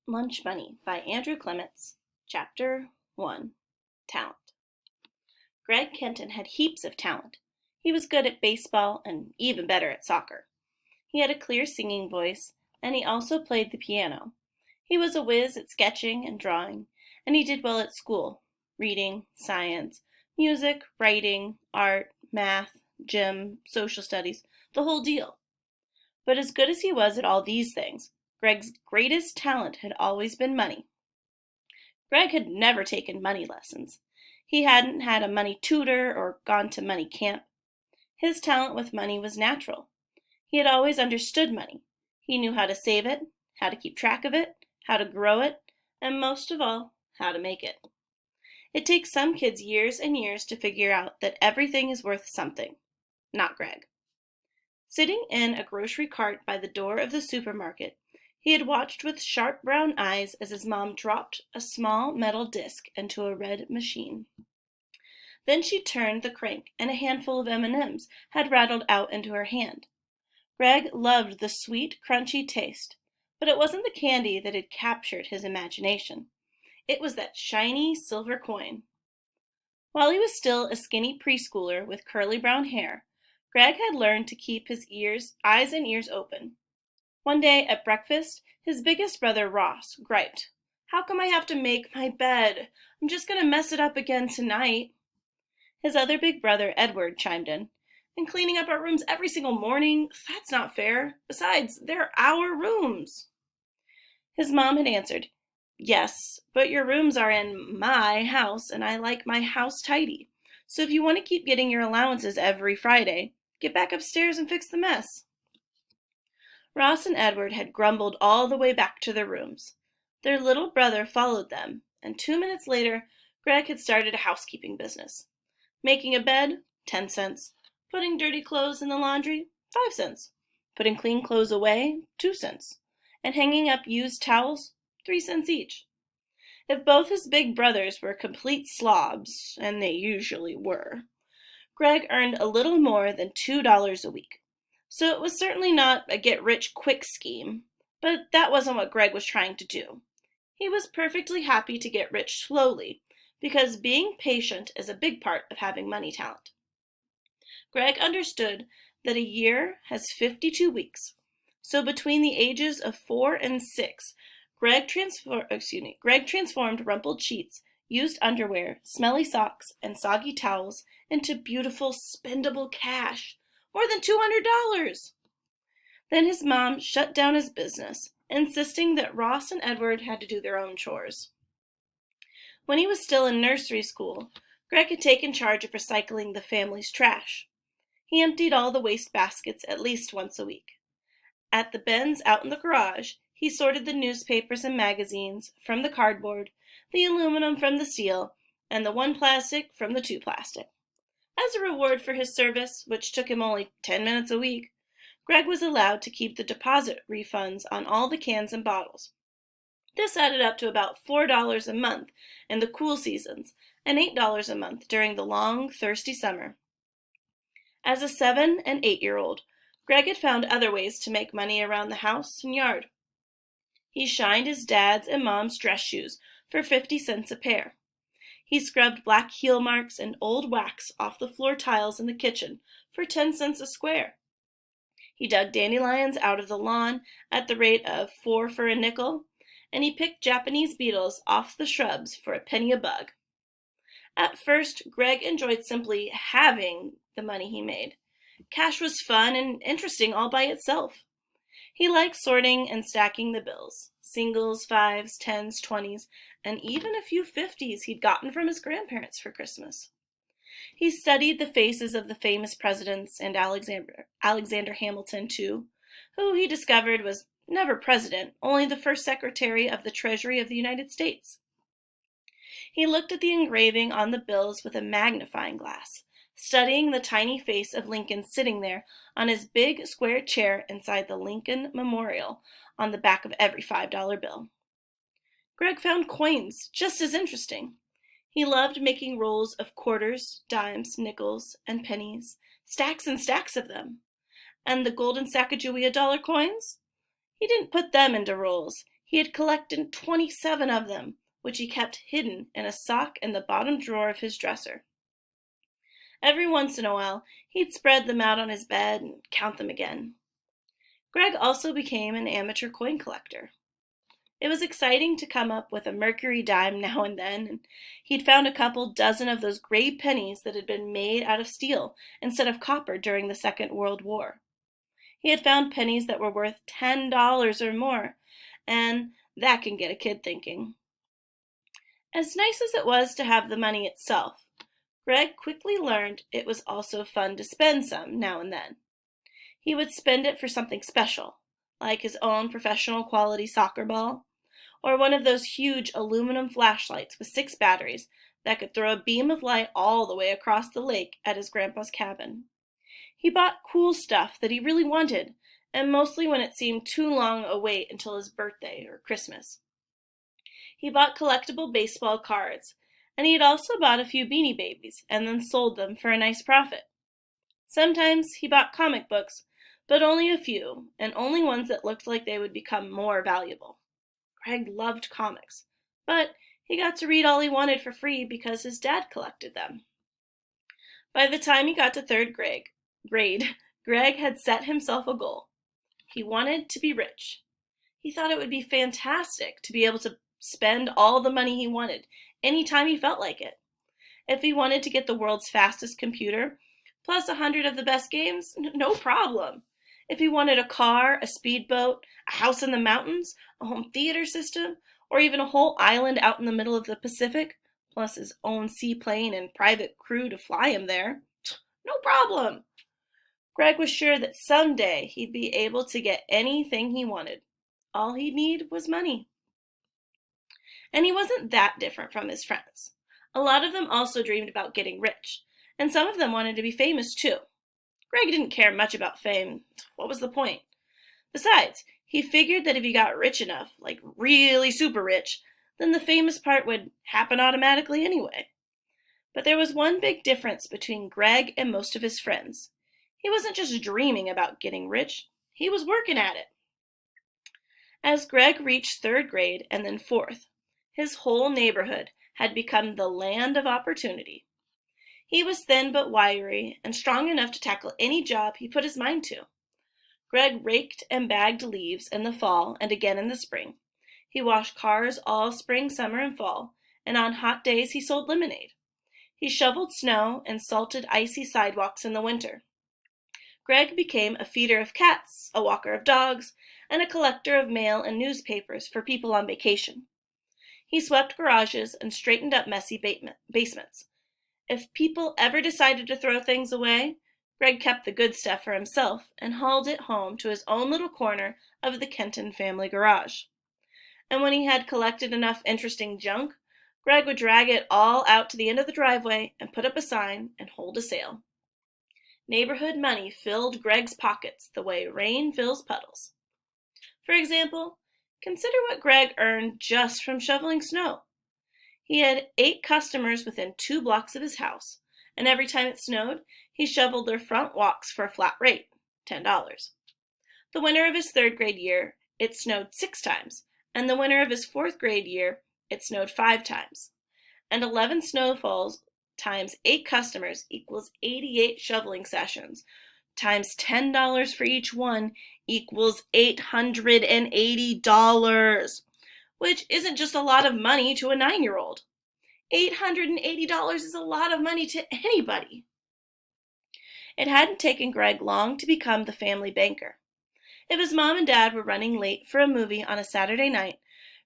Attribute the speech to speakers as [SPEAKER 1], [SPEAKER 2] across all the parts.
[SPEAKER 1] Lunch Money by Andrew Clements. Chapter 1. Talent. Gregg Kenton had heaps of talent. He was good at baseball and even better at soccer. He had a clear singing voice, and he also played the piano. He was a whiz at sketching and drawing, and he did well at school, reading, science, music, writing, art, math, gym, social studies, the whole deal. But as good as he was at all these things, Gregg's greatest talent had always been money. Gregg had never taken money lessons. He hadn't had a money tutor or gone to money camp. His talent with money was natural. He had always understood money. He knew how to save it, how to keep track of it, how to grow it, and most of all, how to make it. It takes some kids years and years to figure out that everything is worth something. Not Gregg. Sitting in a grocery cart by the door of the supermarket, he had watched with sharp brown eyes as his mom dropped a small metal disc into a red machine. Then she turned the crank, and a handful of M&Ms had rattled out into her hand. Gregg loved the sweet, crunchy taste, but it wasn't the candy that had captured his imagination. It was that shiny silver coin. While he was still a skinny preschooler with curly brown hair, Gregg had learned to keep his eyes and ears open. One day at breakfast, his biggest brother Ross griped, "How come I have to make my bed? I'm just going to mess it up again tonight." His other big brother Edward chimed in, "And cleaning up our rooms every single morning? That's not fair. Besides, they're our rooms." His mom had answered, "Yes, but your rooms are in my house, and I like my house tidy. So if you want to keep getting your allowances every Friday, get back upstairs and fix the mess." Ross and Edward had grumbled all the way back to their rooms. Their little brother followed them, and 2 minutes later, Gregg had started a housekeeping business. Making a bed, 10 cents. Putting dirty clothes in the laundry, 5 cents. Putting clean clothes away, 2 cents. And hanging up used towels, 3 cents each. If both his big brothers were complete slobs, and they usually were, Gregg earned a little more than $2 a week. So it was certainly not a get-rich-quick scheme, but that wasn't what Gregg was trying to do. He was perfectly happy to get rich slowly, because being patient is a big part of having money talent. Gregg understood that a year has 52 weeks, so between the ages of 4 and 6, Gregg transformed rumpled sheets, used underwear, smelly socks, and soggy towels into beautiful, spendable cash. More than $200! Then his mom shut down his business, insisting that Ross and Edward had to do their own chores. When he was still in nursery school, Gregg had taken charge of recycling the family's trash. He emptied all the waste baskets at least once a week. At the bins out in the garage, he sorted the newspapers and magazines from the cardboard, the aluminum from the steel, and the 1 plastic from the 2 plastic. As a reward for his service, which took him only 10 minutes a week, Gregg was allowed to keep the deposit refunds on all the cans and bottles. This added up to about $4 a month in the cool seasons and $8 a month during the long, thirsty summer. As a 7- and 8-year-old, Gregg had found other ways to make money around the house and yard. He shined his dad's and mom's dress shoes for 50 cents a pair. He scrubbed black heel marks and old wax off the floor tiles in the kitchen for 10 cents a square. He dug dandelions out of the lawn at the rate of 4 for a nickel, and he picked Japanese beetles off the shrubs for a penny a bug. At first, Gregg enjoyed simply having the money he made. Cash was fun and interesting all by itself. He liked sorting and stacking the bills, singles, 5s, 10s, 20s, and even a few 50s he'd gotten from his grandparents for Christmas. He studied the faces of the famous presidents and Alexander Hamilton, too, who he discovered was never president, only the first Secretary of the Treasury of the United States. He looked at the engraving on the bills with a magnifying glass, studying the tiny face of Lincoln sitting there on his big square chair inside the Lincoln Memorial on the back of every $5 bill. Gregg found coins just as interesting. He loved making rolls of quarters, dimes, nickels, and pennies, stacks and stacks of them. And the golden Sacagawea dollar coins? He didn't put them into rolls. He had collected 27 of them, which he kept hidden in a sock in the bottom drawer of his dresser. Every once in a while, he'd spread them out on his bed and count them again. Gregg also became an amateur coin collector. It was exciting to come up with a mercury dime now and then, and he'd found a couple dozen of those gray pennies that had been made out of steel instead of copper during the Second World War. He had found pennies that were worth $10 or more, and that can get a kid thinking. As nice as it was to have the money itself, Gregg quickly learned it was also fun to spend some now and then. He would spend it for something special, like his own professional quality soccer ball, or one of those huge aluminum flashlights with 6 batteries that could throw a beam of light all the way across the lake at his grandpa's cabin. He bought cool stuff that he really wanted, and mostly when it seemed too long a wait until his birthday or Christmas. He bought collectible baseball cards, and he had also bought a few Beanie Babies and then sold them for a nice profit. Sometimes he bought comic books, but only a few, and only ones that looked like they would become more valuable. Gregg loved comics, but he got to read all he wanted for free because his dad collected them. By the time he got to third grade, Gregg had set himself a goal. He wanted to be rich. He thought it would be fantastic to be able to spend all the money he wanted anytime he felt like it. If he wanted to get the world's fastest computer, plus 100 of the best games, no problem. If he wanted a car, a speedboat, a house in the mountains, a home theater system, or even a whole island out in the middle of the Pacific, plus his own seaplane and private crew to fly him there, no problem. Gregg was sure that someday he'd be able to get anything he wanted. All he'd need was money. And he wasn't that different from his friends. A lot of them also dreamed about getting rich, and some of them wanted to be famous too. Gregg didn't care much about fame. What was the point? Besides, he figured that if he got rich enough, like really super rich, then the famous part would happen automatically anyway. But there was one big difference between Gregg and most of his friends. He wasn't just dreaming about getting rich, he was working at it. As Gregg reached third grade and then fourth, his whole neighborhood had become the land of opportunity. He was thin but wiry and strong enough to tackle any job he put his mind to. Gregg raked and bagged leaves in the fall and again in the spring. He washed cars all spring, summer, and fall, and on hot days he sold lemonade. He shoveled snow and salted icy sidewalks in the winter. Gregg became a feeder of cats, a walker of dogs, and a collector of mail and newspapers for people on vacation. He swept garages and straightened up messy basements. If people ever decided to throw things away, Gregg kept the good stuff for himself and hauled it home to his own little corner of the Kenton family garage. And when he had collected enough interesting junk, Gregg would drag it all out to the end of the driveway and put up a sign and hold a sale. Neighborhood money filled Gregg's pockets the way rain fills puddles. For example, consider what Gregg earned just from shoveling snow. He had 8 customers within 2 blocks of his house, and every time it snowed, he shoveled their front walks for a flat rate, $10. The winter of his third grade year, it snowed 6 times, and the winter of his fourth grade year, it snowed 5 times. And 11 snowfalls times 8 customers equals 88 shoveling sessions, times $10 for each one equals $880, which isn't just a lot of money to a 9-year-old. $880 is a lot of money to anybody. It hadn't taken Gregg long to become the family banker. If his mom and dad were running late for a movie on a Saturday night,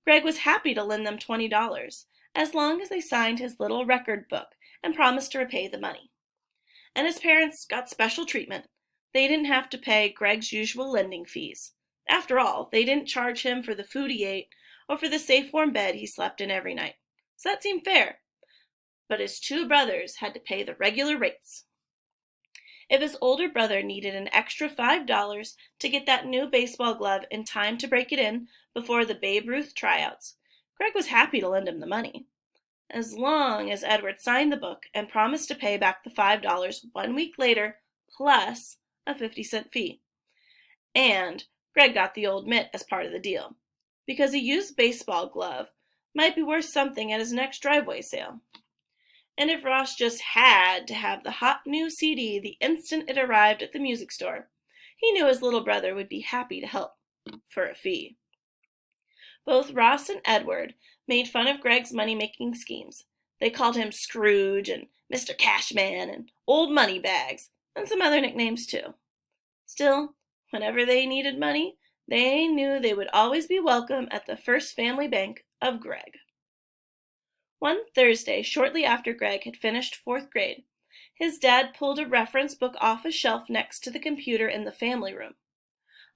[SPEAKER 1] Gregg was happy to lend them $20, as long as they signed his little record book and promised to repay the money. And his parents got special treatment. They didn't have to pay Gregg's usual lending fees. After all, they didn't charge him for the food he ate or for the safe warm bed he slept in every night. So that seemed fair. But his 2 brothers had to pay the regular rates. If his older brother needed an extra $5 to get that new baseball glove in time to break it in before the Babe Ruth tryouts, Gregg was happy to lend him the money, as long as Edward signed the book and promised to pay back the $5 1 week later, plus a 50-cent fee. And Gregg got the old mitt as part of the deal. because a used baseball glove might be worth something at his next driveway sale. And if Ross just had to have the hot new CD the instant it arrived at the music store, he knew his little brother would be happy to help for a fee. Both Ross and Edward made fun of Gregg's money-making schemes. They called him Scrooge and Mr. Cashman and Old Moneybags, and some other nicknames too. Still, whenever they needed money, they knew they would always be welcome at the First Family Bank of Gregg. One Thursday, shortly after Gregg had finished 4th grade, his dad pulled a reference book off a shelf next to the computer in the family room.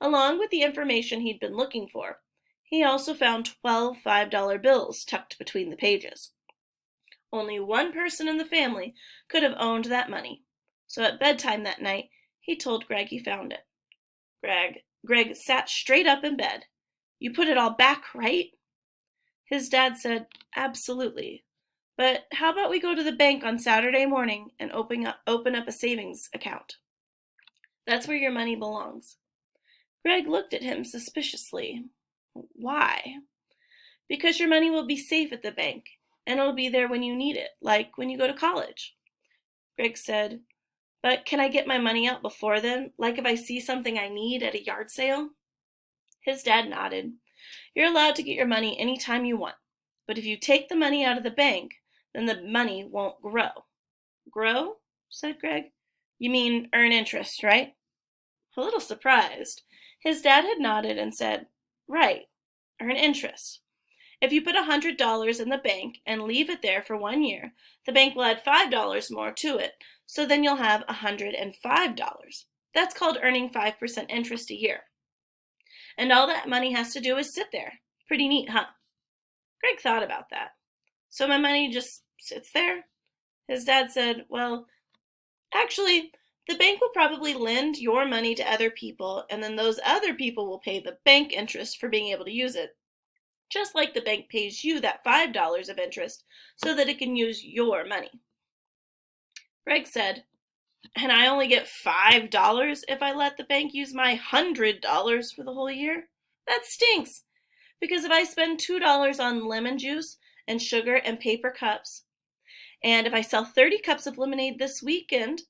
[SPEAKER 1] Along with the information he'd been looking for, he also found 12 $5 bills tucked between the pages. Only one person in the family could have owned that money, so at bedtime that night, he told Gregg he found it. Gregg sat straight up in bed. "You put it all back, right?" His dad said, "Absolutely. But how about we go to the bank on Saturday morning and open up a savings account? That's where your money belongs." Gregg looked at him suspiciously. "Why?" "Because your money will be safe at the bank, and it'll be there when you need it, like when you go to college." Gregg said, "But can I get my money out before then, like if I see something I need at a yard sale?" His dad nodded. "You're allowed to get your money any time you want, but if you take the money out of the bank, then the money won't grow." "Grow?" said Gregg. "You mean earn interest, right?" A little surprised, his dad had nodded and said, "Right, earn interest. If you put $100 in the bank and leave it there for 1 year, the bank will add $5 more to it, so then you'll have $105. That's called earning 5% interest a year. And all that money has to do is sit there. Pretty neat, huh?" Gregg thought about that. "So my money just sits there?" His dad said, "Well, actually, the bank will probably lend your money to other people, and then those other people will pay the bank interest for being able to use it, just like the bank pays you that $5 of interest so that it can use your money." Gregg said, "And I only get $5 if I let the bank use my $100 for the whole year? That stinks, because if I spend $2 on lemon juice and sugar and paper cups, and if I sell 30 cups of lemonade this weekend,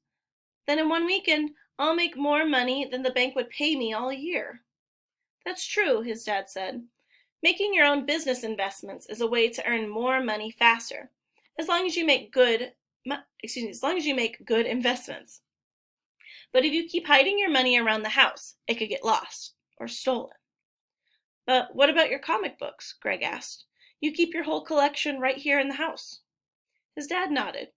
[SPEAKER 1] then in 1 weekend I'll make more money than the bank would pay me all year." "That's true," his dad said. "Making your own business investments is a way to earn more money faster, as long as you make good investments. But if you keep hiding your money around the house, it could get lost or stolen." "But what about your comic books?" Gregg asked. "You keep your whole collection right here in the house." His dad nodded.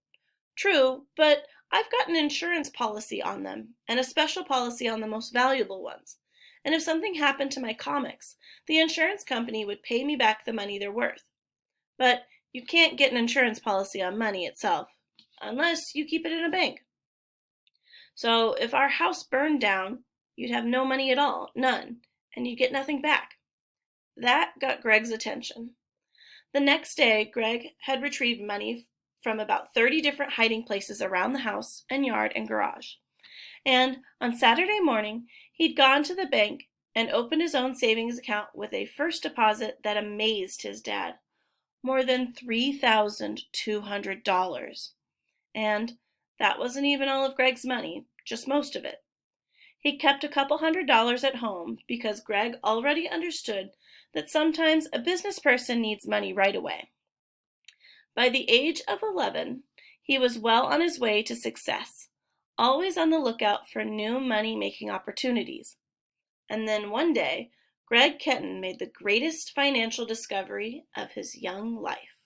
[SPEAKER 1] "True, but I've got an insurance policy on them, and a special policy on the most valuable ones. And if something happened to my comics, the insurance company would pay me back the money they're worth. But you can't get an insurance policy on money itself, unless you keep it in a bank. So if our house burned down, you'd have no money at all, none, and you'd get nothing back." That got Gregg's attention. The next day, Gregg had retrieved money from about 30 different hiding places around the house and yard and garage. And on Saturday morning, he'd gone to the bank and opened his own savings account with a first deposit that amazed his dad. More than $3,200. And that wasn't even all of Gregg's money, just most of it. He kept a couple $100 at home because Gregg already understood that sometimes a business person needs money right away. By the age of 11, he was well on his way to success, always on the lookout for new money-making opportunities. And then one day, Gregg Kenton made the greatest financial discovery of his young life.